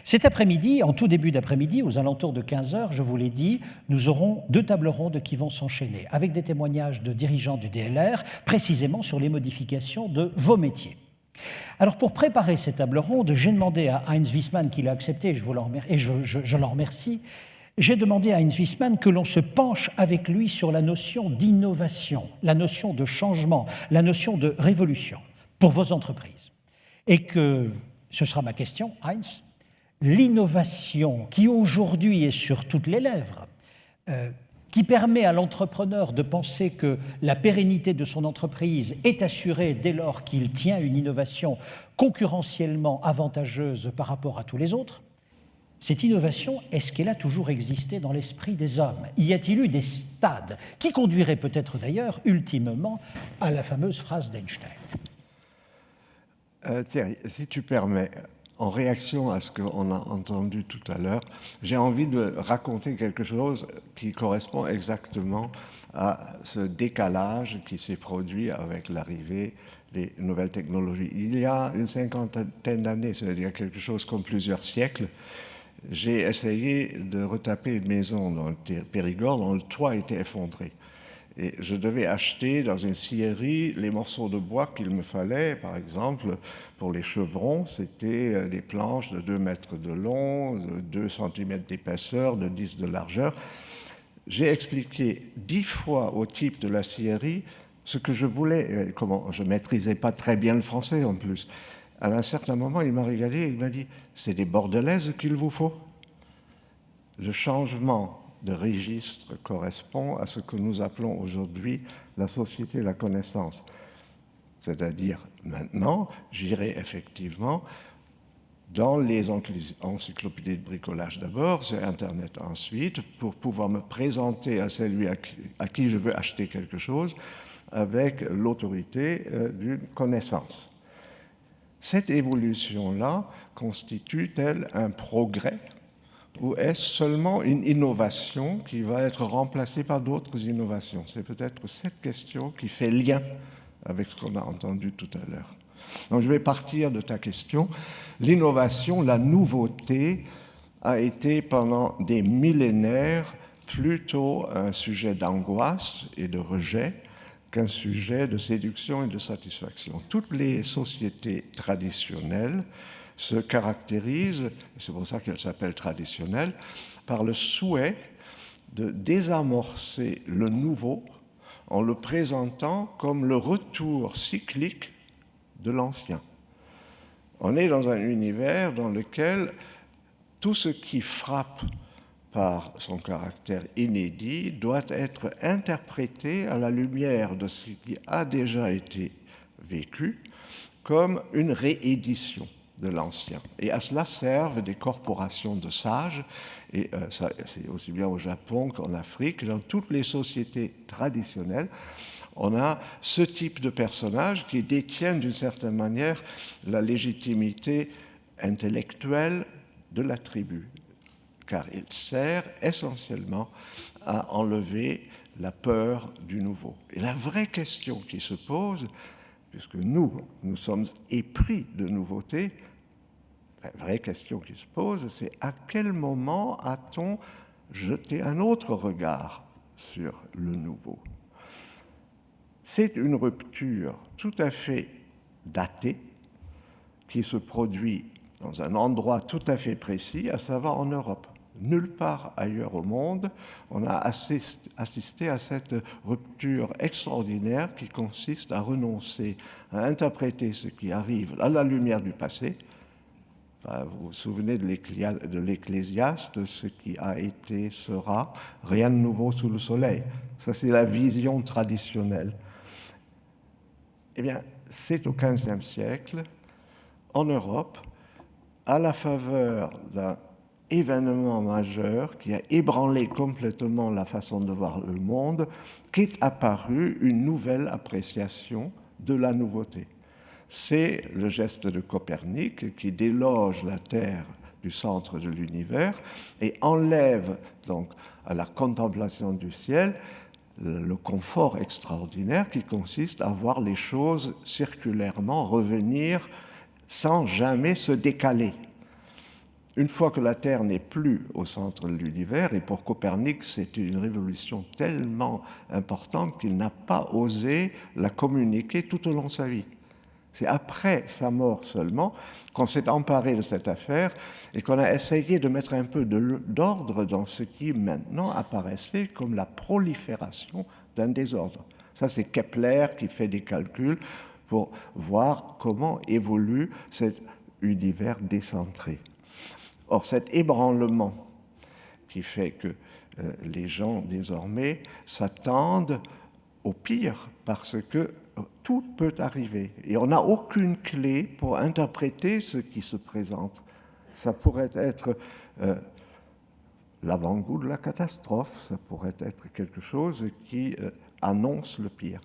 Cet après-midi, en tout début d'après-midi, aux alentours de 15 heures, je vous l'ai dit, nous aurons 2 tables rondes qui vont s'enchaîner, avec des témoignages de dirigeants du DLR, précisément sur les modifications de vos métiers. Alors pour préparer ces tables rondes, j'ai demandé à Heinz Wiesmann, qui l'a accepté, et je l'en remercie, j'ai demandé à Heinz Wiesmann que l'on se penche avec lui sur la notion d'innovation, la notion de changement, la notion de révolution pour vos entreprises. Et que, ce sera ma question, Heinz, l'innovation qui aujourd'hui est sur toutes les lèvres, qui permet à l'entrepreneur de penser que la pérennité de son entreprise est assurée dès lors qu'il tient une innovation concurrentiellement avantageuse par rapport à tous les autres, cette innovation, est-ce qu'elle a toujours existé dans l'esprit des hommes? Y a-t-il eu des stades qui conduiraient peut-être d'ailleurs ultimement à la fameuse phrase d'Einstein? Thierry, si tu permets, en réaction à ce qu'on a entendu tout à l'heure, j'ai envie de raconter quelque chose qui correspond exactement à ce décalage qui s'est produit avec l'arrivée des nouvelles technologies. Il y a une cinquantaine d'années, c'est-à-dire quelque chose comme plusieurs siècles, j'ai essayé de retaper une maison dans le Périgord dont le toit était effondré. Et je devais acheter dans une scierie les morceaux de bois qu'il me fallait. Par exemple, pour les chevrons, c'était des planches de 2 mètres de long, de 2 cm d'épaisseur, de 10 de largeur. J'ai expliqué 10 fois au type de la scierie ce que je voulais. Je ne maîtrisais pas très bien le français en plus. À un certain moment, il m'a regardé et il m'a dit « C'est des bordelaises qu'il vous faut ?» Le changement de registre correspond à ce que nous appelons aujourd'hui la société de la connaissance. C'est-à-dire, maintenant, j'irai effectivement dans les encyclopédies de bricolage d'abord, sur Internet ensuite, pour pouvoir me présenter à celui à qui je veux acheter quelque chose avec l'autorité d'une connaissance. Cette évolution-là constitue-t-elle un progrès ou est-ce seulement une innovation qui va être remplacée par d'autres innovations? C'est peut-être cette question qui fait lien avec ce qu'on a entendu tout à l'heure. Donc je vais partir de ta question. L'innovation, la nouveauté, a été pendant des millénaires plutôt un sujet d'angoisse et de rejet qu'un sujet de séduction et de satisfaction. Toutes les sociétés traditionnelles se caractérisent, c'est pour ça qu'elles s'appellent traditionnelles, par le souhait de désamorcer le nouveau en le présentant comme le retour cyclique de l'ancien. On est dans un univers dans lequel tout ce qui frappe par son caractère inédit doit être interprété à la lumière de ce qui a déjà été vécu comme une réédition de l'ancien. Et à cela servent des corporations de sages, et ça, c'est aussi bien au Japon qu'en Afrique, dans toutes les sociétés traditionnelles, on a ce type de personnages qui détiennent d'une certaine manière la légitimité intellectuelle de la tribu, car il sert essentiellement à enlever la peur du nouveau. Et la vraie question qui se pose, puisque nous sommes épris de nouveautés, la vraie question qui se pose, c'est à quel moment a-t-on jeté un autre regard sur le nouveau? C'est une rupture tout à fait datée qui se produit dans un endroit tout à fait précis, à savoir en Europe. Nulle part ailleurs au monde, on a assisté à cette rupture extraordinaire qui consiste à renoncer à interpréter ce qui arrive à la lumière du passé. Enfin, vous vous souvenez de l'Ecclésiaste, ce qui a été sera, rien de nouveau sous le soleil. Ça, c'est la vision traditionnelle. Eh bien, c'est au XVe siècle, en Europe, à la faveur d'un événement majeur qui a ébranlé complètement la façon de voir le monde, qu'est apparue une nouvelle appréciation de la nouveauté. C'est le geste de Copernic qui déloge la Terre du centre de l'univers et enlève donc à la contemplation du ciel le confort extraordinaire qui consiste à voir les choses circulairement revenir sans jamais se décaler. Une fois que la Terre n'est plus au centre de l'univers, et pour Copernic, c'est une révolution tellement importante qu'il n'a pas osé la communiquer tout au long de sa vie. C'est après sa mort seulement qu'on s'est emparé de cette affaire et qu'on a essayé de mettre un peu d'ordre dans ce qui maintenant apparaissait comme la prolifération d'un désordre. Ça, c'est Kepler qui fait des calculs pour voir comment évolue cet univers décentré. Or, cet ébranlement qui fait que les gens désormais s'attendent au pire parce que tout peut arriver et on n'a aucune clé pour interpréter ce qui se présente. Ça pourrait être l'avant-goût de la catastrophe, ça pourrait être quelque chose qui annonce le pire.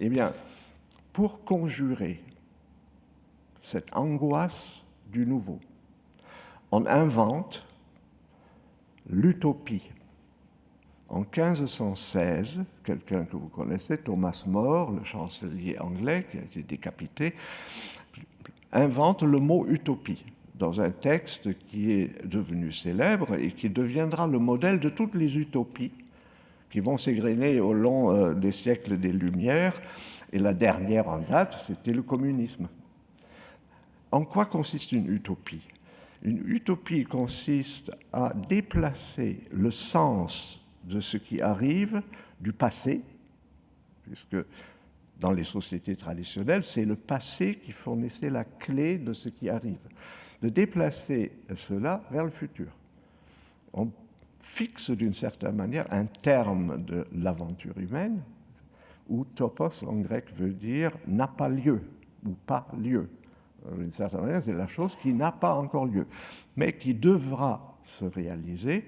Eh bien, pour conjurer cette angoisse du nouveau, on invente l'utopie. En 1516, quelqu'un que vous connaissez, Thomas More, le chancelier anglais qui a été décapité, invente le mot utopie dans un texte qui est devenu célèbre et qui deviendra le modèle de toutes les utopies qui vont s'égrener au long des siècles des Lumières. Et la dernière en date, c'était le communisme. En quoi consiste une utopie ? Une utopie consiste à déplacer le sens de ce qui arrive du passé, puisque dans les sociétés traditionnelles, c'est le passé qui fournissait la clé de ce qui arrive, de déplacer cela vers le futur. On fixe d'une certaine manière un terme de l'aventure humaine, où topos en grec veut dire n'a pas lieu ou pas lieu. D'une certaine manière, c'est la chose qui n'a pas encore lieu, mais qui devra se réaliser.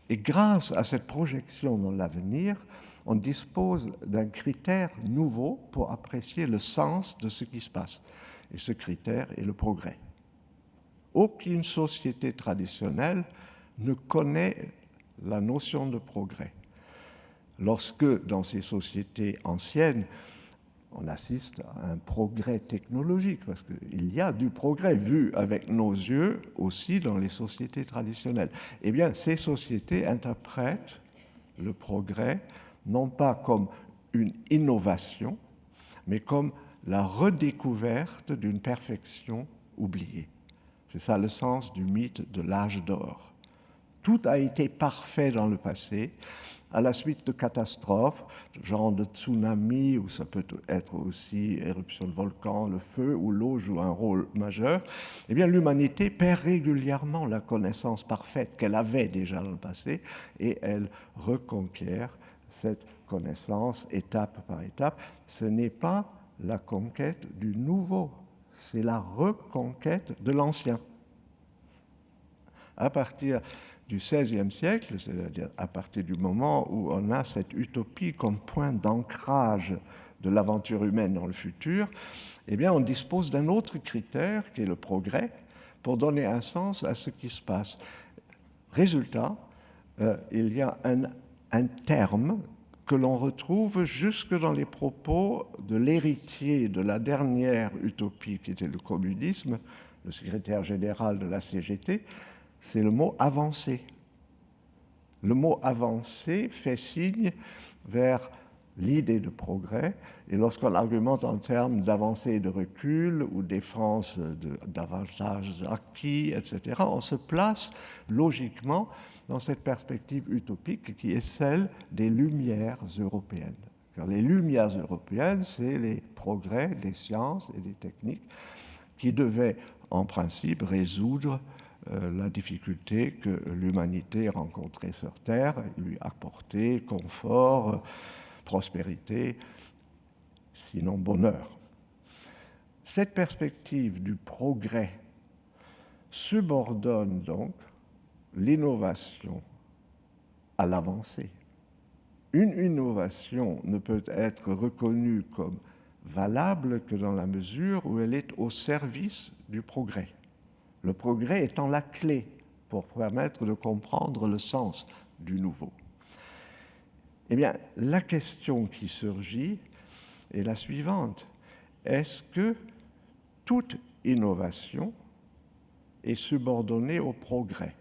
Et grâce à cette projection dans l'avenir, on dispose d'un critère nouveau pour apprécier le sens de ce qui se passe. Et ce critère est le progrès. Aucune société traditionnelle ne connaît la notion de progrès. Lorsque, dans ces sociétés anciennes, on assiste à un progrès technologique, parce qu'il y a du progrès vu avec nos yeux aussi dans les sociétés traditionnelles. Eh bien, ces sociétés interprètent le progrès non pas comme une innovation, mais comme la redécouverte d'une perfection oubliée. C'est ça le sens du mythe de l'âge d'or. Tout a été parfait dans le passé, à la suite de catastrophes, genre de tsunami, ou ça peut être aussi éruption de volcan, le feu ou l'eau joue un rôle majeur, eh bien l'humanité perd régulièrement la connaissance parfaite qu'elle avait déjà dans le passé et elle reconquiert cette connaissance étape par étape. Ce n'est pas la conquête du nouveau, c'est la reconquête de l'ancien. À partir du XVIe siècle, c'est-à-dire à partir du moment où on a cette utopie comme point d'ancrage de l'aventure humaine dans le futur, eh bien on dispose d'un autre critère qui est le progrès pour donner un sens à ce qui se passe. Résultat, il y a un terme que l'on retrouve jusque dans les propos de l'héritier de la dernière utopie qui était le communisme, le secrétaire général de la CGT, c'est le mot « avancé ». Le mot « avancé » fait signe vers l'idée de progrès, et lorsqu'on argumente en termes d'avancée et de recul, ou défense d'avantages acquis, etc., on se place logiquement dans cette perspective utopique qui est celle des Lumières européennes. Car les Lumières européennes, c'est les progrès des sciences et des techniques qui devaient, en principe, résoudre la difficulté que l'humanité rencontrait sur Terre, lui apporter confort, prospérité, sinon bonheur. Cette perspective du progrès subordonne donc l'innovation à l'avancée. Une innovation ne peut être reconnue comme valable que dans la mesure où elle est au service du progrès. Le progrès étant la clé pour permettre de comprendre le sens du nouveau. Eh bien, la question qui surgit est la suivante. Est-ce que toute innovation est subordonnée au progrès?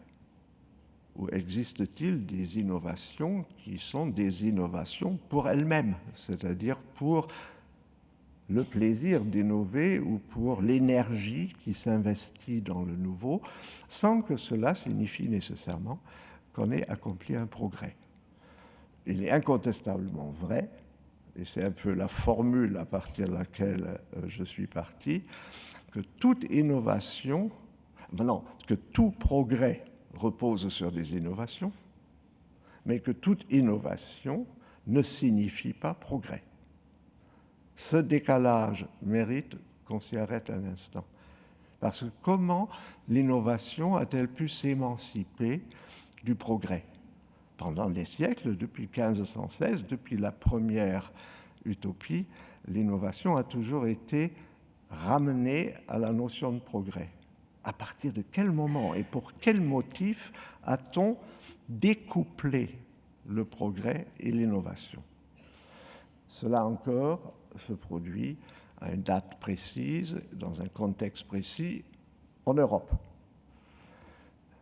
Ou existe-t-il des innovations qui sont des innovations pour elles-mêmes, c'est-à-dire pour le plaisir d'innover ou pour l'énergie qui s'investit dans le nouveau, sans que cela signifie nécessairement qu'on ait accompli un progrès? Il est incontestablement vrai, et c'est un peu la formule à partir de laquelle je suis parti, que toute innovation, non, que tout progrès repose sur des innovations, mais que toute innovation ne signifie pas progrès. Ce décalage mérite qu'on s'y arrête un instant. Parce que comment l'innovation a-t-elle pu s'émanciper du progrès? Pendant des siècles, depuis 1516, depuis la première utopie, l'innovation a toujours été ramenée à la notion de progrès. À partir de quel moment et pour quel motif a-t-on découplé le progrès et l'innovation? Cela encore se produit à une date précise, dans un contexte précis, en Europe.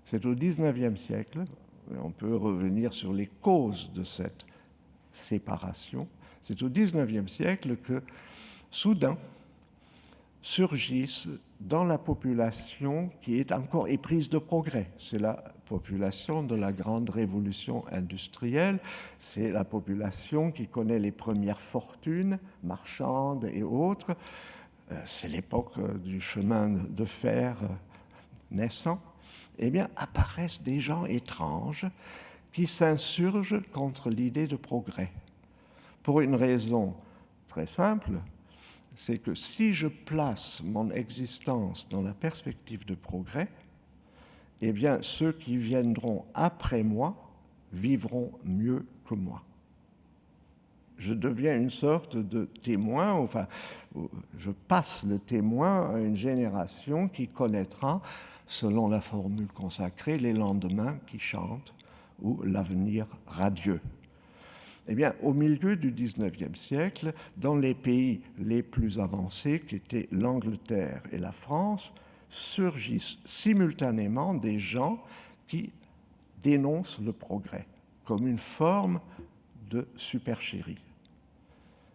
C'est au XIXe siècle, et on peut revenir sur les causes de cette séparation, c'est au XIXe siècle que, soudain, surgissent dans la population qui est encore éprise de progrès. C'est la population de la grande révolution industrielle, c'est la population qui connaît les premières fortunes marchandes et autres, c'est l'époque du chemin de fer naissant. Eh bien, apparaissent des gens étranges qui s'insurgent contre l'idée de progrès. Pour une raison très simple, c'est que si je place mon existence dans la perspective de progrès, eh bien, ceux qui viendront après moi vivront mieux que moi. Je deviens une sorte de témoin, enfin, je passe le témoin à une génération qui connaîtra, selon la formule consacrée, les lendemains qui chantent ou l'avenir radieux. Eh bien, au milieu du XIXe siècle, dans les pays les plus avancés, qui étaient l'Angleterre et la France, surgissent simultanément des gens qui dénoncent le progrès comme une forme de supercherie.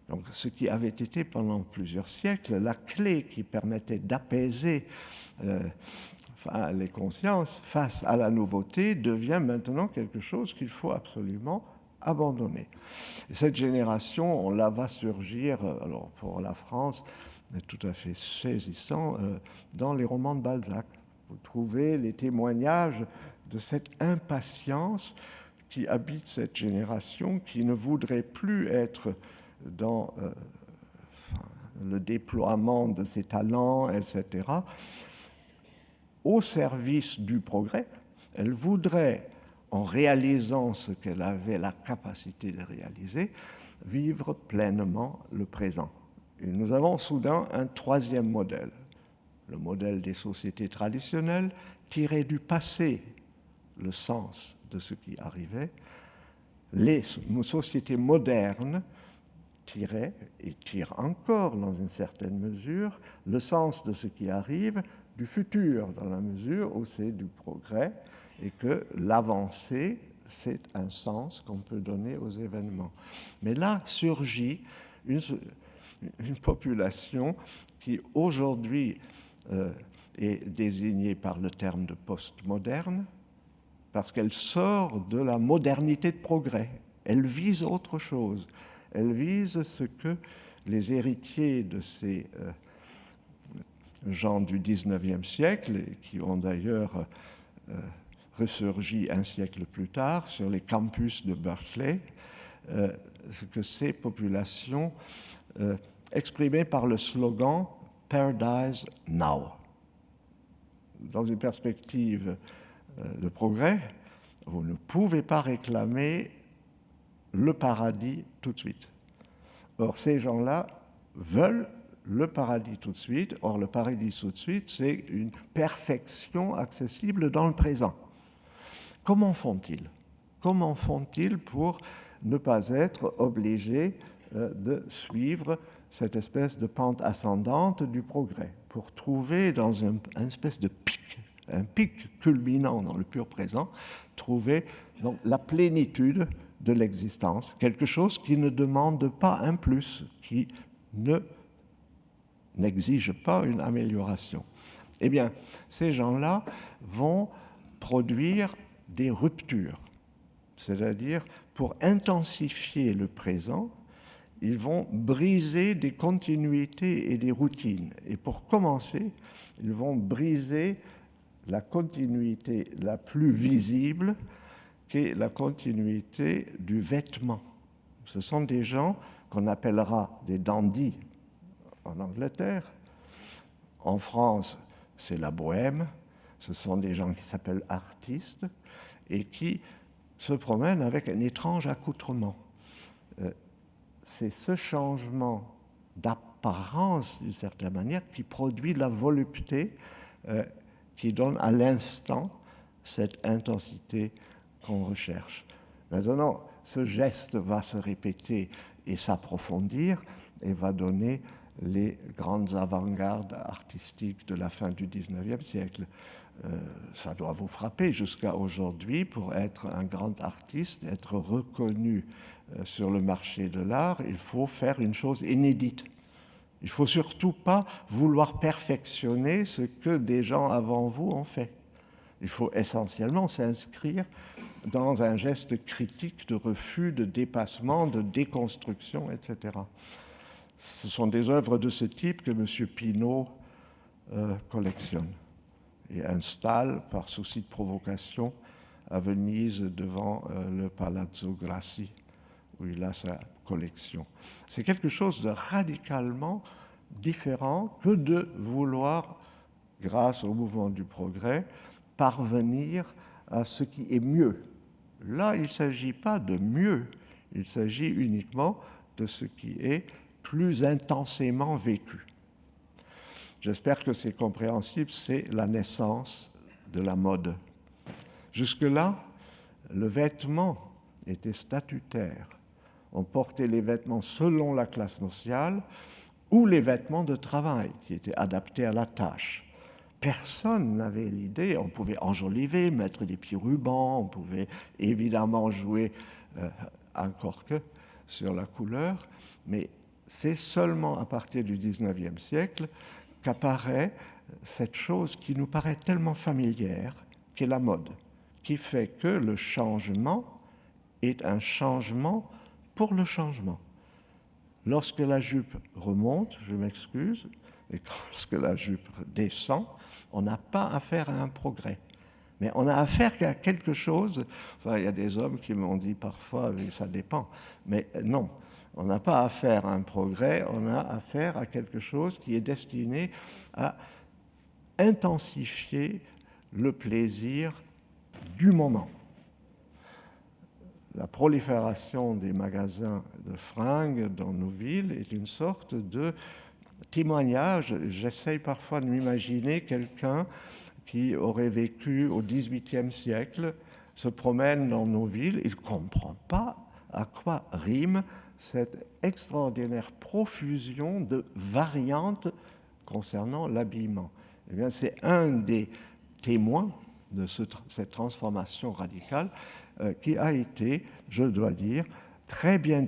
Donc, ce qui avait été pendant plusieurs siècles la clé qui permettait d'apaiser les consciences face à la nouveauté devient maintenant quelque chose qu'il faut absolument abandonné. Et cette génération, on la va surgir, alors pour la France, c'est tout à fait saisissant, dans les romans de Balzac. Vous trouvez les témoignages de cette impatience qui habite cette génération, qui ne voudrait plus être dans le déploiement de ses talents, etc., au service du progrès. Elle voudrait, en réalisant ce qu'elle avait la capacité de réaliser, vivre pleinement le présent. Et nous avons soudain un troisième modèle, le modèle des sociétés traditionnelles, tiré du passé, le sens de ce qui arrivait, les sociétés modernes tiraient, et tirent encore dans une certaine mesure, le sens de ce qui arrive du futur, dans la mesure où c'est du progrès, et que l'avancée, c'est un sens qu'on peut donner aux événements. Mais là surgit une population qui aujourd'hui est désignée par le terme de postmoderne, parce qu'elle sort de la modernité de progrès. Elle vise autre chose. Elle vise ce que les héritiers de ces gens du XIXe siècle, qui ont d'ailleurs ressurgi un siècle plus tard sur les campus de Berkeley, ce que ces populations exprimaient par le slogan « Paradise Now ». Dans une perspective de progrès, vous ne pouvez pas réclamer le paradis tout de suite. Or, ces gens-là veulent le paradis tout de suite. Or, le paradis tout de suite, c'est une perfection accessible dans le présent. Comment font-ils? Comment font-ils pour ne pas être obligés de suivre cette espèce de pente ascendante du progrès, pour trouver dans une espèce de pic un pic culminant dans le pur présent, trouver donc la plénitude de l'existence, quelque chose qui ne demande pas un plus, qui n'exige pas une amélioration. Eh bien, ces gens-là vont produire des ruptures, c'est-à-dire pour intensifier le présent, ils vont briser des continuités et des routines. Et pour commencer, ils vont briser la continuité la plus visible, qui est la continuité du vêtement. Ce sont des gens qu'on appellera des dandys en Angleterre. En France, c'est la bohème. Ce sont des gens qui s'appellent artistes et qui se promènent avec un étrange accoutrement. C'est ce changement d'apparence, d'une certaine manière, qui produit la volupté, qui donne à l'instant cette intensité qu'on recherche. Maintenant, ce geste va se répéter et s'approfondir et va donner les grandes avant-gardes artistiques de la fin du XIXe siècle. Ça doit vous frapper jusqu'à aujourd'hui. Pour être un grand artiste, être reconnu sur le marché de l'art, il faut faire une chose inédite. Il ne faut surtout pas vouloir perfectionner ce que des gens avant vous ont fait. Il faut essentiellement s'inscrire dans un geste critique de refus, de dépassement, de déconstruction, etc. Ce sont des œuvres de ce type que M. Pinault collectionne et installe par souci de provocation à Venise devant le Palazzo Grassi, où il a sa collection. C'est quelque chose de radicalement différent que de vouloir, grâce au mouvement du progrès, parvenir à ce qui est mieux. Là, il ne s'agit pas de mieux, il s'agit uniquement de ce qui est plus intensément vécu. J'espère que c'est compréhensible, c'est la naissance de la mode. Jusque-là, le vêtement était statutaire. On portait les vêtements selon la classe sociale ou les vêtements de travail qui étaient adaptés à la tâche. Personne n'avait l'idée, on pouvait enjoliver, mettre des petits rubans, on pouvait évidemment jouer, encore que, sur la couleur, mais c'est seulement à partir du XIXe siècle qu'apparaît cette chose qui nous paraît tellement familière, qui est la mode, qui fait que le changement est un changement pour le changement. Lorsque la jupe remonte, je m'excuse, et lorsque la jupe descend, on n'a pas affaire à un progrès. Mais on a affaire à quelque chose, enfin il y a des hommes qui m'ont dit parfois, mais ça dépend, mais non, on n'a pas affaire à un progrès, on a affaire à quelque chose qui est destiné à intensifier le plaisir du moment. La prolifération des magasins de fringues dans nos villes est une sorte de témoignage. J'essaye parfois de m'imaginer quelqu'un qui aurait vécu au XVIIIe siècle, se promène dans nos villes, il ne comprend pas à quoi rime cette extraordinaire profusion de variantes concernant l'habillement. Eh bien, c'est un des témoins de cette transformation radicale qui a été, je dois dire, très bien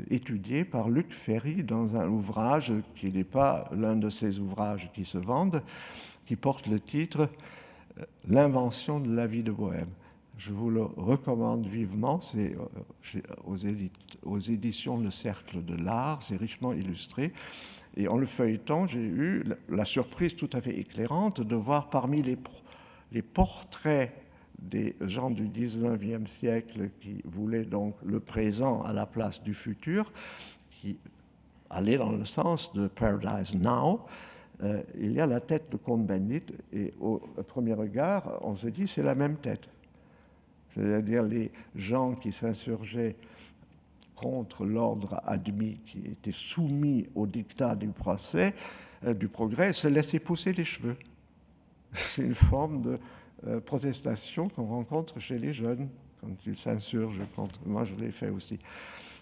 étudié par Luc Ferry dans un ouvrage qui n'est pas l'un de ces ouvrages qui se vendent, qui porte le titre « L'invention de la vie de bohème ». Je vous le recommande vivement, c'est aux éditions Le Cercle de l'Art, c'est richement illustré. Et en le feuilletant, j'ai eu la surprise tout à fait éclairante de voir parmi les portraits des gens du XIXe siècle qui voulaient donc le présent à la place du futur, qui allaient dans le sens de Paradise Now, il y a la tête de Cohn-Bendit, et au premier regard, on se dit c'est la même tête. C'est-à-dire les gens qui s'insurgeaient contre l'ordre admis, qui était soumis au diktat du progrès, se laissaient pousser les cheveux. C'est une forme de protestation qu'on rencontre chez les jeunes quand ils s'insurgent contre. Moi, je l'ai fait aussi.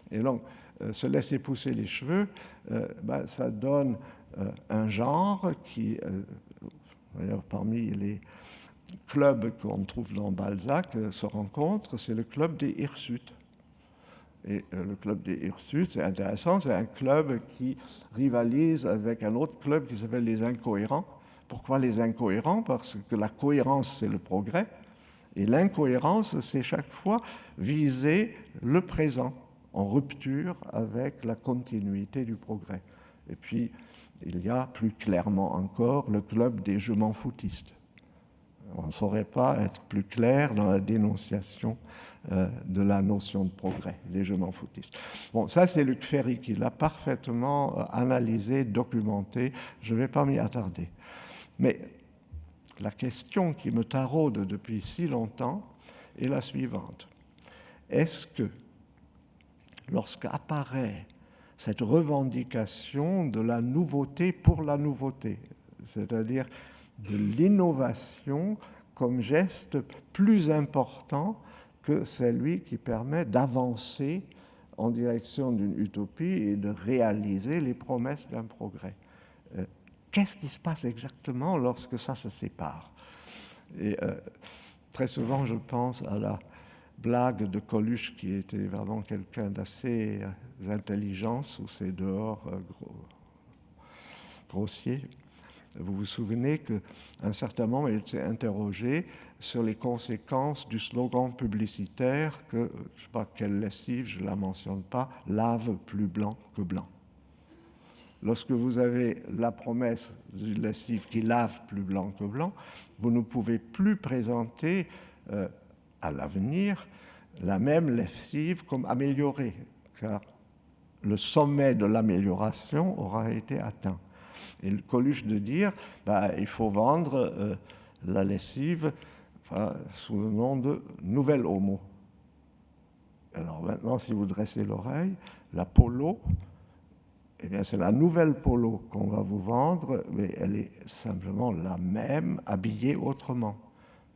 Et donc, se laisser pousser les cheveux, ça donne un genre qui, d'ailleurs, parmi club qu'on trouve dans Balzac se rencontrent, c'est le club des hirsutes. Et le club des hirsutes, c'est intéressant, c'est un club qui rivalise avec un autre club qui s'appelle les incohérents. Pourquoi les incohérents? Parce que la cohérence, c'est le progrès, et l'incohérence, c'est chaque fois viser le présent, en rupture avec la continuité du progrès. Et puis, il y a plus clairement encore le club des je m'en foutistes. On ne saurait pas être plus clair dans la dénonciation de la notion de progrès, les je m'en foutistes. Bon, ça c'est Luc Ferry qui l'a parfaitement analysé, documenté, je ne vais pas m'y attarder. Mais la question qui me taraude depuis si longtemps est la suivante. Est-ce que, lorsqu'apparaît cette revendication de la nouveauté pour la nouveauté, c'est-à-dire de l'innovation comme geste plus important que celui qui permet d'avancer en direction d'une utopie et de réaliser les promesses d'un progrès. Qu'est-ce qui se passe exactement lorsque ça se sépare? Et très souvent, je pense à la blague de Coluche, qui était vraiment quelqu'un d'assez intelligent sous ses dehors grossiers. Vous vous souvenez qu'à un certain moment, il s'est interrogé sur les conséquences du slogan publicitaire que, je ne sais pas quelle lessive, je ne la mentionne pas, lave plus blanc que blanc. Lorsque vous avez la promesse d'une lessive qui lave plus blanc que blanc, vous ne pouvez plus présenter à l'avenir la même lessive comme améliorée, car le sommet de l'amélioration aura été atteint. Et le Coluche de dire, il faut vendre la lessive sous le nom de Nouvelle Homo. Alors maintenant, si vous dressez l'oreille, la Polo, eh bien c'est la nouvelle Polo qu'on va vous vendre, mais elle est simplement la même, habillée autrement.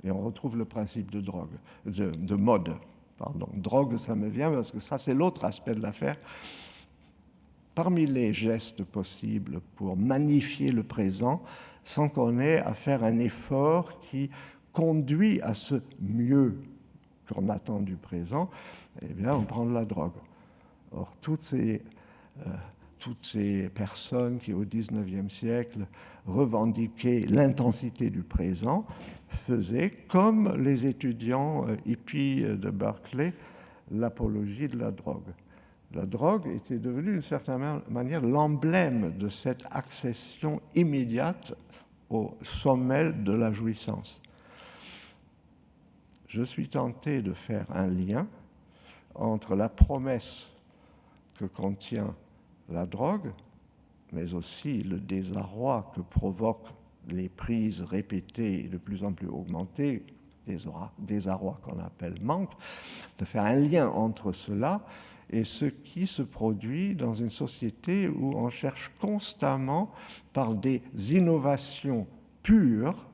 Et on retrouve le principe de drogue, de mode. Pardon. Drogue, ça me vient parce que ça, c'est l'autre aspect de l'affaire. Parmi les gestes possibles pour magnifier le présent, sans qu'on ait à faire un effort qui conduit à ce mieux qu'on attend du présent, eh bien, on prend de la drogue. Or, toutes ces personnes qui, au XIXe siècle, revendiquaient l'intensité du présent, faisaient, comme les étudiants hippies de Berkeley, l'apologie de la drogue. La drogue était devenue d'une certaine manière l'emblème de cette accession immédiate au sommet de la jouissance. Je suis tenté de faire un lien entre la promesse que contient la drogue, mais aussi le désarroi que provoquent les prises répétées et de plus en plus augmentées, désarroi qu'on appelle manque, de faire un lien entre cela et ce qui se produit dans une société où on cherche constamment, par des innovations pures,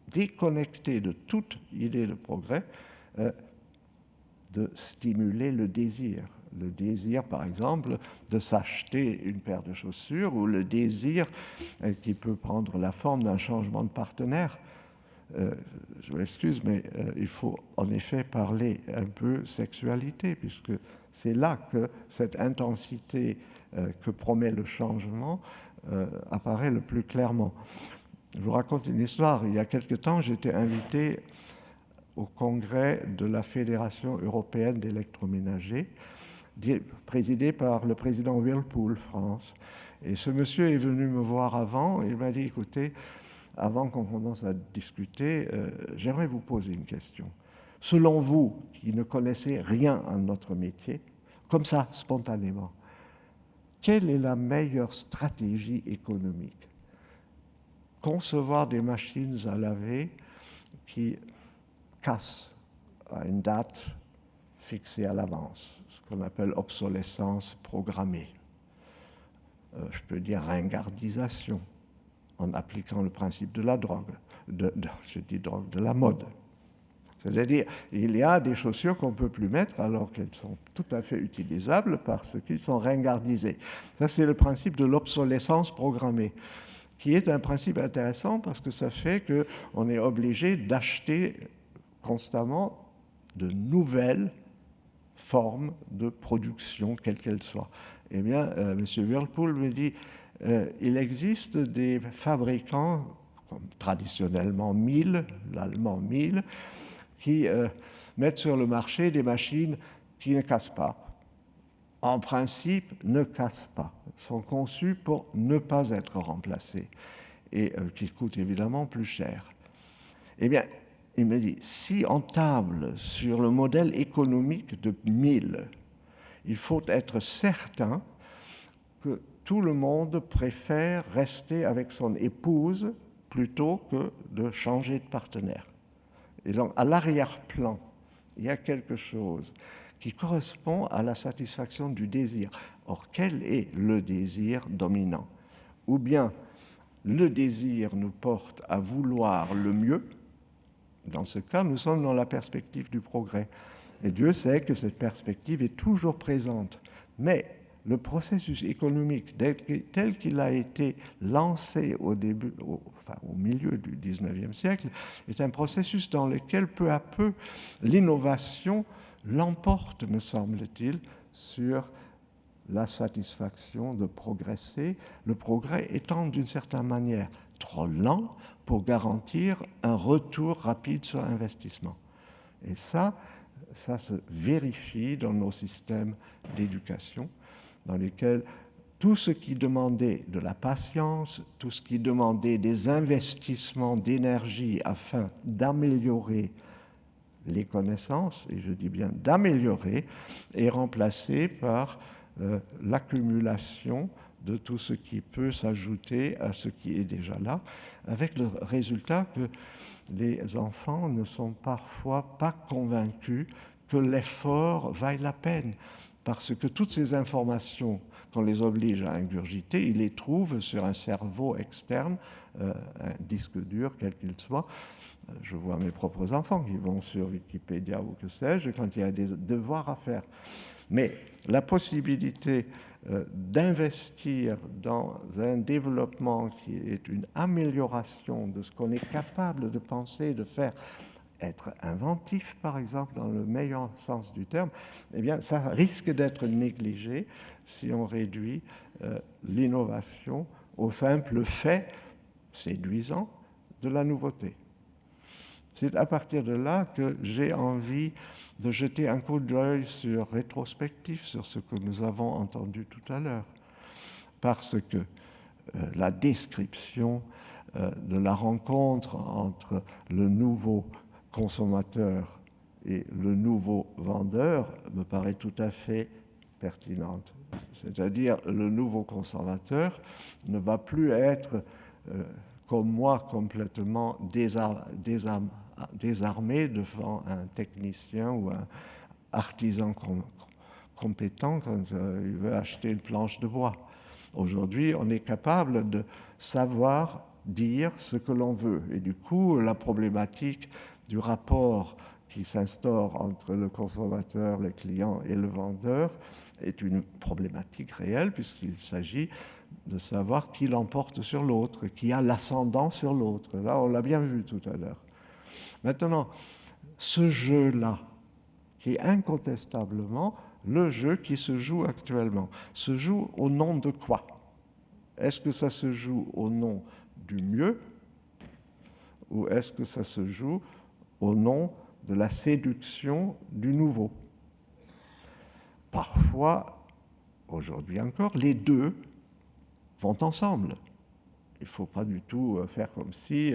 déconnectées de toute idée de progrès, de stimuler le désir. Le désir, par exemple, de s'acheter une paire de chaussures, ou le désir qui peut prendre la forme d'un changement de partenaire. Je m'excuse, mais il faut en effet parler un peu sexualité, puisque c'est là que cette intensité que promet le changement apparaît le plus clairement. Je vous raconte une histoire. Il y a quelque temps, j'étais invité au congrès de la Fédération européenne d'électroménager, présidé par le président Whirlpool France. Et ce monsieur est venu me voir avant et il m'a dit, écoutez, avant qu'on commence à discuter, j'aimerais vous poser une question. Selon vous, qui ne connaissez rien à notre métier, comme ça, spontanément, quelle est la meilleure stratégie économique? Concevoir des machines à laver qui cassent à une date fixée à l'avance, ce qu'on appelle obsolescence programmée. Je peux dire ringardisation, en appliquant le principe de la drogue, je dis drogue, de la mode. C'est-à-dire, il y a des chaussures qu'on ne peut plus mettre alors qu'elles sont tout à fait utilisables parce qu'ils sont ringardisés. Ça, c'est le principe de l'obsolescence programmée. qui est un principe intéressant parce que ça fait qu'on est obligé d'acheter constamment de nouvelles formes de production, quelles qu'elles soient. Eh bien, M. Whirlpool me dit, il existe des fabricants, comme traditionnellement Miele, l'allemand Miele, qui mettent sur le marché des machines qui ne cassent pas. En principe, ne cassent pas, sont conçues pour ne pas être remplacées et qui coûtent évidemment plus cher. Eh bien, il me dit, si on table sur le modèle économique de Miele, il faut être certain que tout le monde préfère rester avec son épouse plutôt que de changer de partenaire. Et donc, à l'arrière-plan, il y a quelque chose qui correspond à la satisfaction du désir. Or, quel est le désir dominant? Ou bien, le désir nous porte à vouloir le mieux. Dans ce cas, nous sommes dans la perspective du progrès. Et Dieu sait que cette perspective est toujours présente. Mais le processus économique tel qu'il a été lancé au milieu du XIXe siècle est un processus dans lequel peu à peu l'innovation l'emporte, me semble-t-il, sur la satisfaction de progresser, le progrès étant d'une certaine manière trop lent pour garantir un retour rapide sur investissement. Et ça se vérifie dans nos systèmes d'éducation, dans lesquels tout ce qui demandait de la patience, tout ce qui demandait des investissements d'énergie afin d'améliorer les connaissances, et je dis bien d'améliorer, est remplacé par l'accumulation de tout ce qui peut s'ajouter à ce qui est déjà là, avec le résultat que les enfants ne sont parfois pas convaincus que l'effort vaille la peine, parce que toutes ces informations qu'on les oblige à ingurgiter, ils les trouvent sur un cerveau externe, un disque dur, quel qu'il soit. Je vois mes propres enfants qui vont sur Wikipédia ou que sais-je, quand il y a des devoirs à faire. Mais la possibilité d'investir dans un développement qui est une amélioration de ce qu'on est capable de penser, de faire, être inventif, par exemple, dans le meilleur sens du terme, eh bien, ça risque d'être négligé si on réduit l'innovation au simple fait séduisant de la nouveauté. C'est à partir de là que j'ai envie de jeter un coup d'œil rétrospectif sur ce que nous avons entendu tout à l'heure. Parce que la description de la rencontre entre le nouveau consommateur et le nouveau vendeur me paraît tout à fait pertinente. C'est-à-dire, le nouveau consommateur ne va plus être, comme moi, complètement désarmé devant un technicien ou un artisan compétent quand il veut acheter une planche de bois. Aujourd'hui, on est capable de savoir dire ce que l'on veut. Et du coup, la problématique du rapport qui s'instaure entre le consommateur, le client et le vendeur est une problématique réelle puisqu'il s'agit de savoir qui l'emporte sur l'autre, qui a l'ascendant sur l'autre. Là, on l'a bien vu tout à l'heure. Maintenant, ce jeu-là, qui est incontestablement le jeu qui se joue actuellement, se joue au nom de quoi? Est-ce que ça se joue au nom du mieux ou est-ce que ça se joue au nom de la séduction du nouveau? Parfois, aujourd'hui encore, les deux vont ensemble. Il ne faut pas du tout faire comme si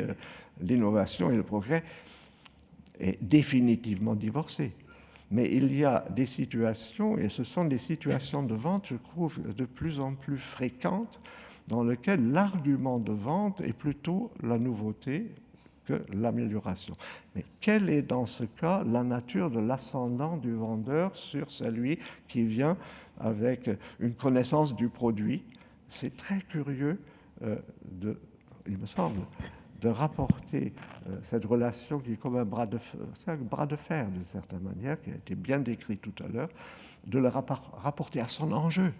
l'innovation et le progrès est définitivement divorcé. Mais il y a des situations, et ce sont des situations de vente, je trouve, de plus en plus fréquentes, dans lesquelles l'argument de vente est plutôt la nouveauté que l'amélioration. Mais quelle est dans ce cas la nature de l'ascendant du vendeur sur celui qui vient avec une connaissance du produit? C'est très curieux il me semble, de rapporter cette relation qui est comme un bras de fer, d'une certaine manière, qui a été bien décrit tout à l'heure, de le rapporter à son enjeu.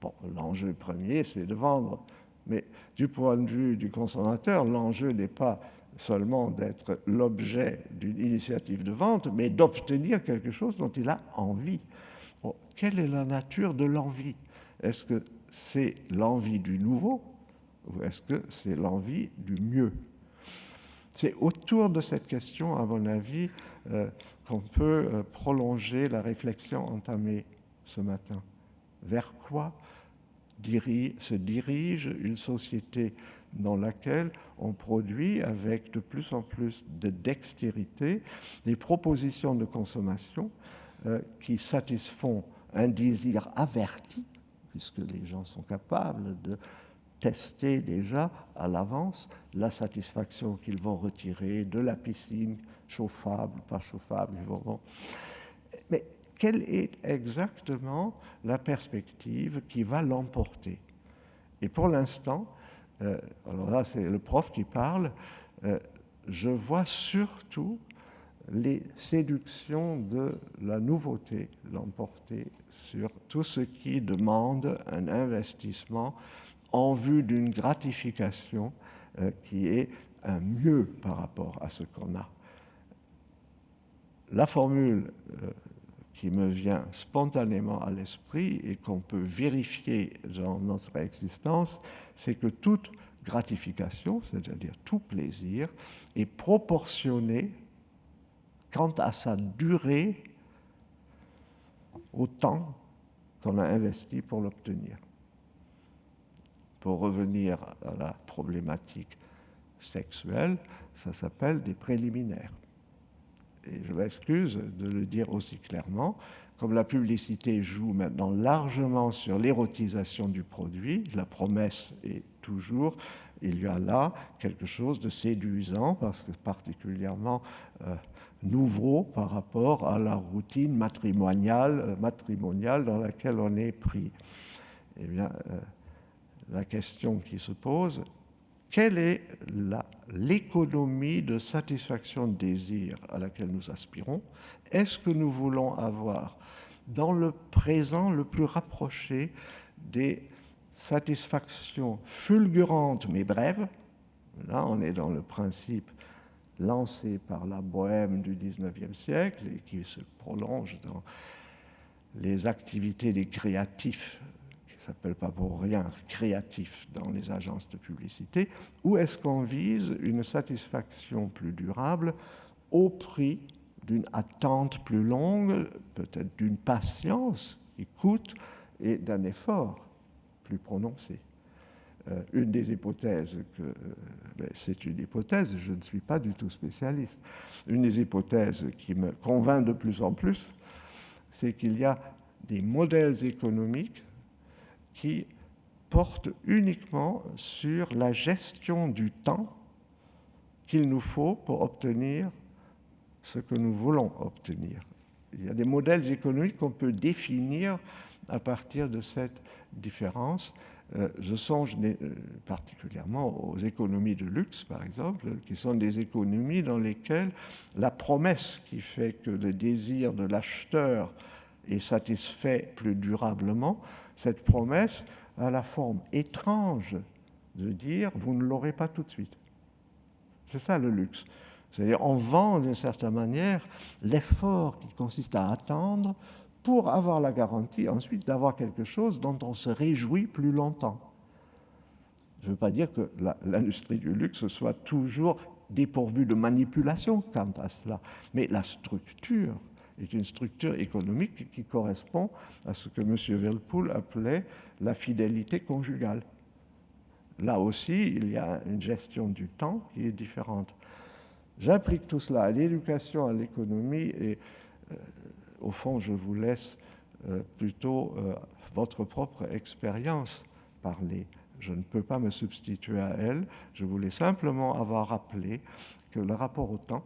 Bon, l'enjeu premier, c'est de vendre Mais du point de vue du consommateur, l'enjeu n'est pas seulement d'être l'objet d'une initiative de vente, mais d'obtenir quelque chose dont il a envie. Bon, quelle est la nature de l'envie? Est-ce que c'est l'envie du nouveau ou est-ce que c'est l'envie du mieux? C'est autour de cette question, à mon avis, qu'on peut prolonger la réflexion entamée ce matin. Vers quoi se dirige une société dans laquelle on produit avec de plus en plus de dextérité des propositions de consommation qui satisfont un désir averti, puisque les gens sont capables de tester déjà à l'avance la satisfaction qu'ils vont retirer de la piscine, chauffable, pas chauffable, ils vont... Mais quelle est exactement la perspective qui va l'emporter? Et pour l'instant, alors là c'est le prof qui parle, je vois surtout les séductions de la nouveauté l'emporter sur tout ce qui demande un investissement en vue d'une gratification qui est un mieux par rapport à ce qu'on a. La formule qui me vient spontanément à l'esprit et qu'on peut vérifier dans notre existence, c'est que toute gratification, c'est-à-dire tout plaisir, est proportionné quant à sa durée au temps qu'on a investi pour l'obtenir. Pour revenir à la problématique sexuelle, ça s'appelle des préliminaires. Et je m'excuse de le dire aussi clairement, comme la publicité joue maintenant largement sur l'érotisation du produit, la promesse est toujours, il y a là quelque chose de séduisant, parce que particulièrement nouveau par rapport à la routine matrimoniale dans laquelle on est pris. Eh bien, la question qui se pose, quelle est l'économie de satisfaction de désir à laquelle nous aspirons? Est-ce que nous voulons avoir, dans le présent le plus rapproché, des satisfactions fulgurantes mais brèves? Là, on est dans le principe lancé par la bohème du XIXe siècle et qui se prolonge dans les activités des créatifs, qui ne s'appellent pas pour rien créatifs dans les agences de publicité, ou est-ce qu'on vise une satisfaction plus durable au prix d'une attente plus longue, peut-être d'une patience qui coûte et d'un effort plus prononcé? Une des hypothèses, c'est une hypothèse, je ne suis pas du tout spécialiste, une des hypothèses qui me convainc de plus en plus, c'est qu'il y a des modèles économiques qui portent uniquement sur la gestion du temps qu'il nous faut pour obtenir ce que nous voulons obtenir. Il y a des modèles économiques qu'on peut définir à partir de cette différence. Je songe particulièrement aux économies de luxe, par exemple, qui sont des économies dans lesquelles la promesse qui fait que le désir de l'acheteur est satisfait plus durablement, cette promesse a la forme étrange de dire « vous ne l'aurez pas tout de suite ». C'est ça le luxe. C'est-à-dire on vend d'une certaine manière l'effort qui consiste à attendre pour avoir la garantie ensuite d'avoir quelque chose dont on se réjouit plus longtemps. Je ne veux pas dire que l'industrie du luxe soit toujours dépourvue de manipulation quant à cela, mais la structure est une structure économique qui correspond à ce que M. Whirlpool appelait la fidélité conjugale. Là aussi, il y a une gestion du temps qui est différente. J'applique tout cela à l'éducation, à l'économie et au fond, je vous laisse plutôt votre propre expérience parler. Je ne peux pas me substituer à elle. Je voulais simplement avoir rappelé que le rapport au temps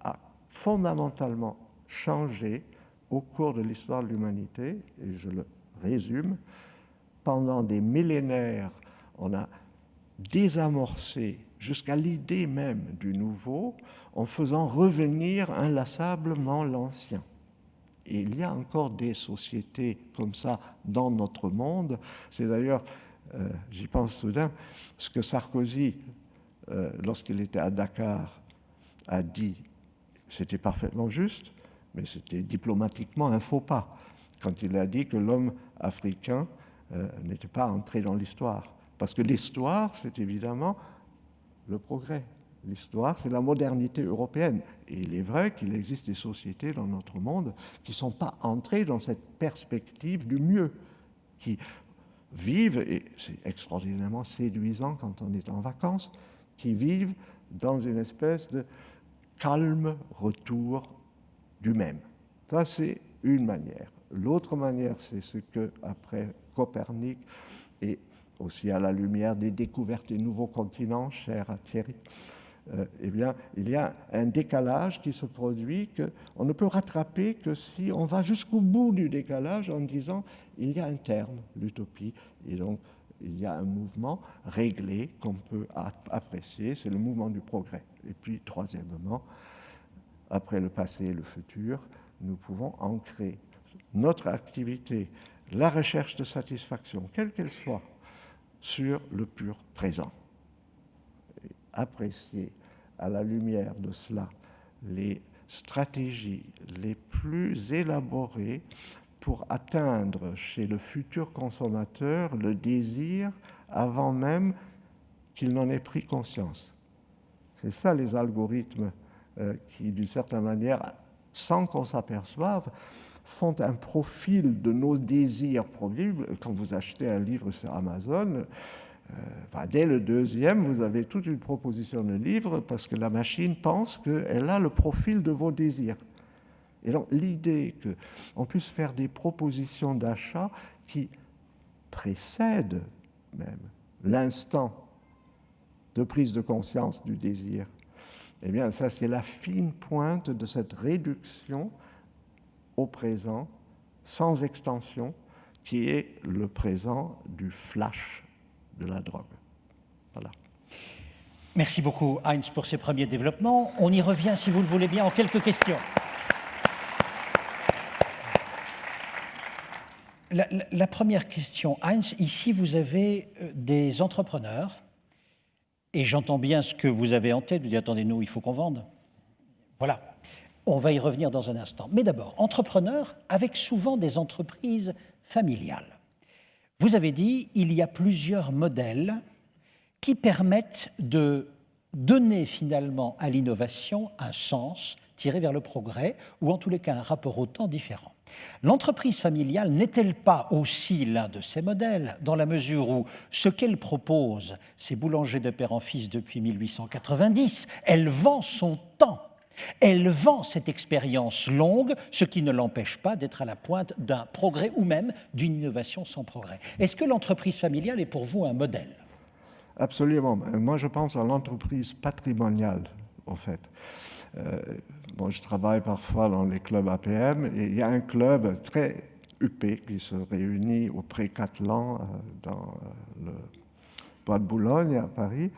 a fondamentalement changé au cours de l'histoire de l'humanité, et je le résume. Pendant des millénaires, on a désamorcé jusqu'à l'idée même du nouveau en faisant revenir inlassablement l'ancien. Et il y a encore des sociétés comme ça dans notre monde. C'est d'ailleurs j'y pense soudain, ce que Sarkozy, lorsqu'il était à Dakar, a dit, c'était parfaitement juste, mais c'était diplomatiquement un faux pas, quand il a dit que l'homme africain n'était pas entré dans l'histoire. Parce que l'histoire, c'est évidemment le progrès. L'histoire, c'est la modernité européenne. Et il est vrai qu'il existe des sociétés dans notre monde qui ne sont pas entrées dans cette perspective du mieux, qui vivent, et c'est extraordinairement séduisant quand on est en vacances, qui vivent dans une espèce de calme retour du même. Ça, c'est une manière. L'autre manière, c'est ce que, après Copernic, et aussi à la lumière des découvertes des nouveaux continents, cher à Thierry, eh bien, il y a un décalage qui se produit qu'on ne peut rattraper que si on va jusqu'au bout du décalage en disant il y a un terme, l'utopie, et donc il y a un mouvement réglé qu'on peut apprécier, c'est le mouvement du progrès. Et puis, troisièmement, après le passé et le futur, nous pouvons ancrer notre activité, la recherche de satisfaction, quelle qu'elle soit, sur le pur présent. Et apprécier à la lumière de cela les stratégies les plus élaborées pour atteindre chez le futur consommateur le désir avant même qu'il n'en ait pris conscience. C'est ça les algorithmes qui, d'une certaine manière, sans qu'on s'aperçoive, font un profil de nos désirs probables. Quand vous achetez un livre sur Amazon, dès le deuxième, vous avez toute une proposition de livre parce que la machine pense qu'elle a le profil de vos désirs. Et donc l'idée qu'on puisse faire des propositions d'achat qui précèdent même l'instant de prise de conscience du désir, eh bien ça c'est la fine pointe de cette réduction au présent, sans extension, qui est le présent du flash de la drogue. Voilà. Merci beaucoup, Heinz, pour ces premiers développements. On y revient, si vous le voulez bien, en quelques questions. La première question, Heinz, ici vous avez des entrepreneurs, et j'entends bien ce que vous avez en tête, vous dites attendez, nous, il faut qu'on vende. Voilà, on va y revenir dans un instant. Mais d'abord, entrepreneurs avec souvent des entreprises familiales. Vous avez dit il y a plusieurs modèles qui permettent de donner finalement à l'innovation un sens tiré vers le progrès, ou en tous les cas un rapport au temps différent. L'entreprise familiale n'est-elle pas aussi l'un de ces modèles, dans la mesure où ce qu'elle propose, c'est boulanger de père en fils depuis 1890, elle vend son temps, elle vend cette expérience longue, ce qui ne l'empêche pas d'être à la pointe d'un progrès ou même d'une innovation sans progrès. Est-ce que l'entreprise familiale est pour vous un modèle ? Absolument. Moi, je pense à l'entreprise patrimoniale, en fait. Je travaille parfois dans les clubs APM, et il y a un club très huppé qui se réunit au Pré-Catelan dans le Bois de Boulogne à Paris.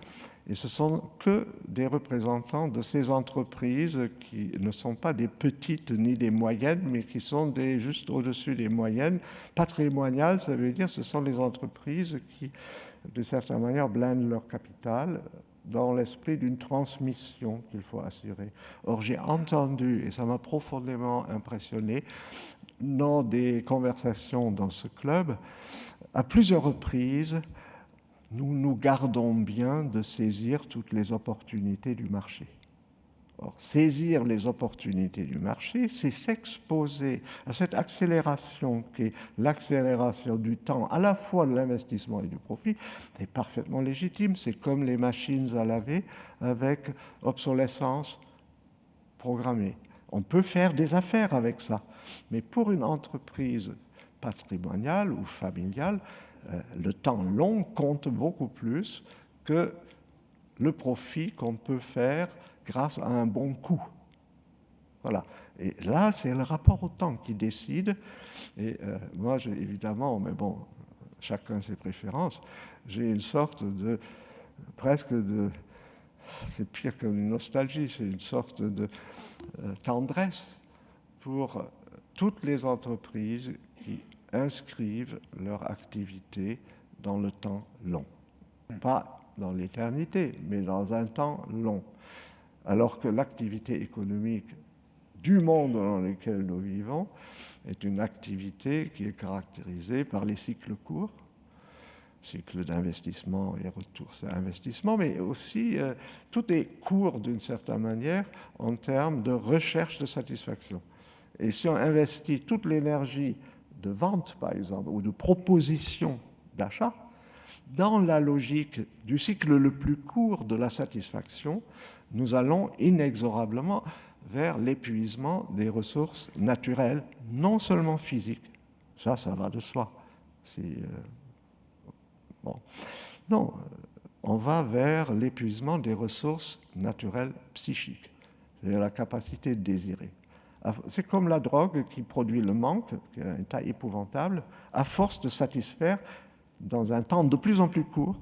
Et ce sont que des représentants de ces entreprises qui ne sont pas des petites ni des moyennes, mais qui sont juste au-dessus des moyennes. Patrimoniales, ça veut dire que ce sont les entreprises qui, de certaine manière, blindent leur capital dans l'esprit d'une transmission qu'il faut assurer. Or, j'ai entendu, et ça m'a profondément impressionné, dans des conversations dans ce club, à plusieurs reprises, nous nous gardons bien de saisir toutes les opportunités du marché. Or, saisir les opportunités du marché, c'est s'exposer à cette accélération qui est l'accélération du temps, à la fois de l'investissement et du profit. C'est parfaitement légitime, c'est comme les machines à laver avec obsolescence programmée. On peut faire des affaires avec ça, mais pour une entreprise patrimoniale ou familiale, le temps long compte beaucoup plus que le profit qu'on peut faire grâce à un bon coup. Voilà. Et là, c'est le rapport au temps qui décide. Et moi, évidemment, mais bon, chacun ses préférences, j'ai une sorte de, presque de, c'est pire qu'une nostalgie, c'est une sorte de tendresse pour toutes les entreprises qui inscrivent leur activité dans le temps long. Pas dans l'éternité, mais dans un temps long. Alors que l'activité économique du monde dans lequel nous vivons est une activité qui est caractérisée par les cycles courts, cycle d'investissement et retour sur investissement, mais aussi tout est court d'une certaine manière en termes de recherche de satisfaction. Et si on investit toute l'énergie de vente, par exemple, ou de proposition d'achat, dans la logique du cycle le plus court de la satisfaction, nous allons inexorablement vers l'épuisement des ressources naturelles, non seulement physiques. Ça va de soi. Bon. Non, on va vers l'épuisement des ressources naturelles psychiques, c'est-à-dire la capacité de désirer. C'est comme la drogue qui produit le manque, qui est un état épouvantable, à force de satisfaire dans un temps de plus en plus court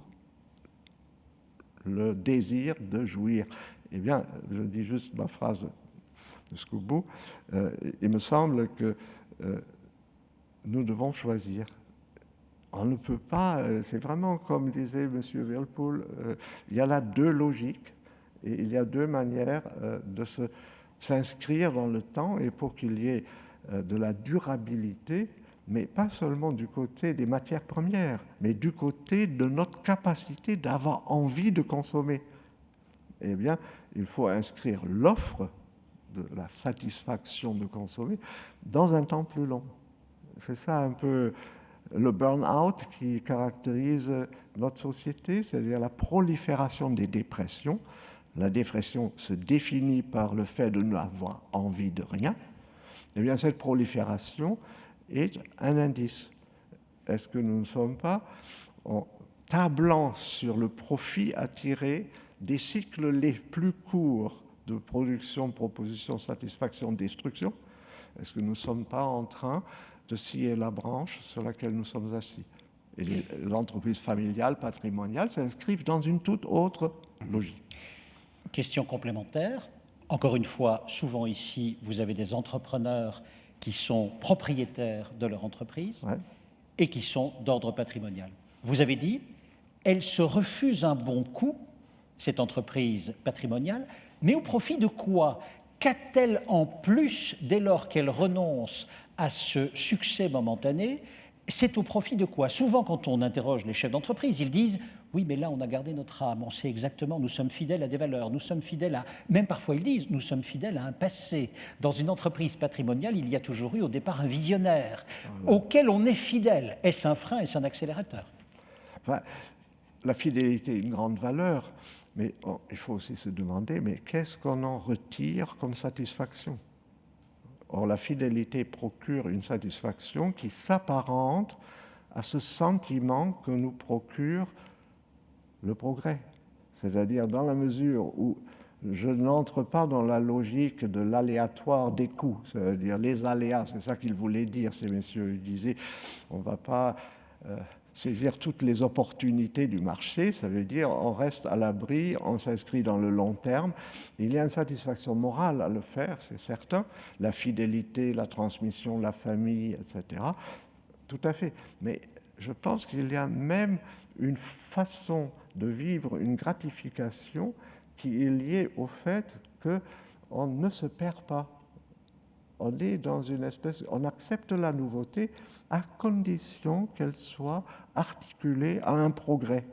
le désir de jouir. Eh bien, je dis juste ma phrase de Skoubo, il me semble que nous devons choisir. On ne peut pas, c'est vraiment comme disait M. Whirlpool, il y a là deux logiques et il y a deux manières de s'inscrire dans le temps, et pour qu'il y ait de la durabilité, mais pas seulement du côté des matières premières, mais du côté de notre capacité d'avoir envie de consommer. Eh bien, il faut inscrire l'offre de la satisfaction de consommer dans un temps plus long. C'est ça un peu le burn-out qui caractérise notre société, c'est-à-dire la prolifération des dépressions. La dépression se définit par le fait de n'avoir envie de rien. Eh bien, cette prolifération est un indice. Est-ce que nous ne sommes pas, en tablant sur le profit à tirer des cycles les plus courts de production, proposition, satisfaction, destruction, est-ce que nous ne sommes pas en train de scier la branche sur laquelle nous sommes assis? Et les entreprises familiales, patrimoniales s'inscrivent dans une toute autre logique. Question complémentaire. Encore une fois, souvent ici, vous avez des entrepreneurs qui sont propriétaires de leur entreprise et qui sont d'ordre patrimonial. Vous avez dit, elle se refuse un bon coup, cette entreprise patrimoniale, mais au profit de quoi? Qu'a-t-elle en plus dès lors qu'elle renonce à ce succès momentané? C'est au profit de quoi? Souvent, quand on interroge les chefs d'entreprise, ils disent « Oui, mais là, on a gardé notre âme, on sait exactement, nous sommes fidèles à des valeurs, nous sommes fidèles à... » Même parfois, ils disent « Nous sommes fidèles à un passé. » Dans une entreprise patrimoniale, il y a toujours eu au départ un visionnaire auquel on est fidèle. Est-ce un frein, est-ce un accélérateur? Enfin, la fidélité est une grande valeur, mais il faut aussi se demander, mais qu'est-ce qu'on en retire comme satisfaction? Or, la fidélité procure une satisfaction qui s'apparente à ce sentiment que nous procure le progrès. C'est-à-dire dans la mesure où je n'entre pas dans la logique de l'aléatoire des coûts, c'est-à-dire les aléas, c'est ça qu'ils voulaient dire, ces messieurs. Ils disaient, on ne va pas saisir toutes les opportunités du marché, ça veut dire on reste à l'abri, on s'inscrit dans le long terme. Il y a une satisfaction morale à le faire, c'est certain, la fidélité, la transmission, la famille, etc. Tout à fait. Mais je pense qu'il y a même une façon de vivre une gratification qui est liée au fait qu'on ne se perd pas. On est dans une espèce, on accepte la nouveauté à condition qu'elle soit articulée à un progrès.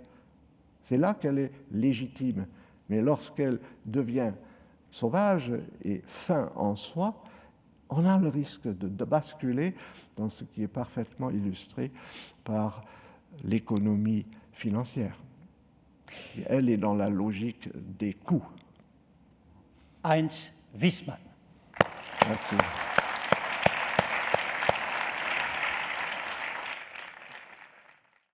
C'est là qu'elle est légitime. Mais lorsqu'elle devient sauvage et fin en soi, on a le risque de basculer dans ce qui est parfaitement illustré par l'économie financière. Et elle est dans la logique des coûts. Heinz Wiesmann. Merci.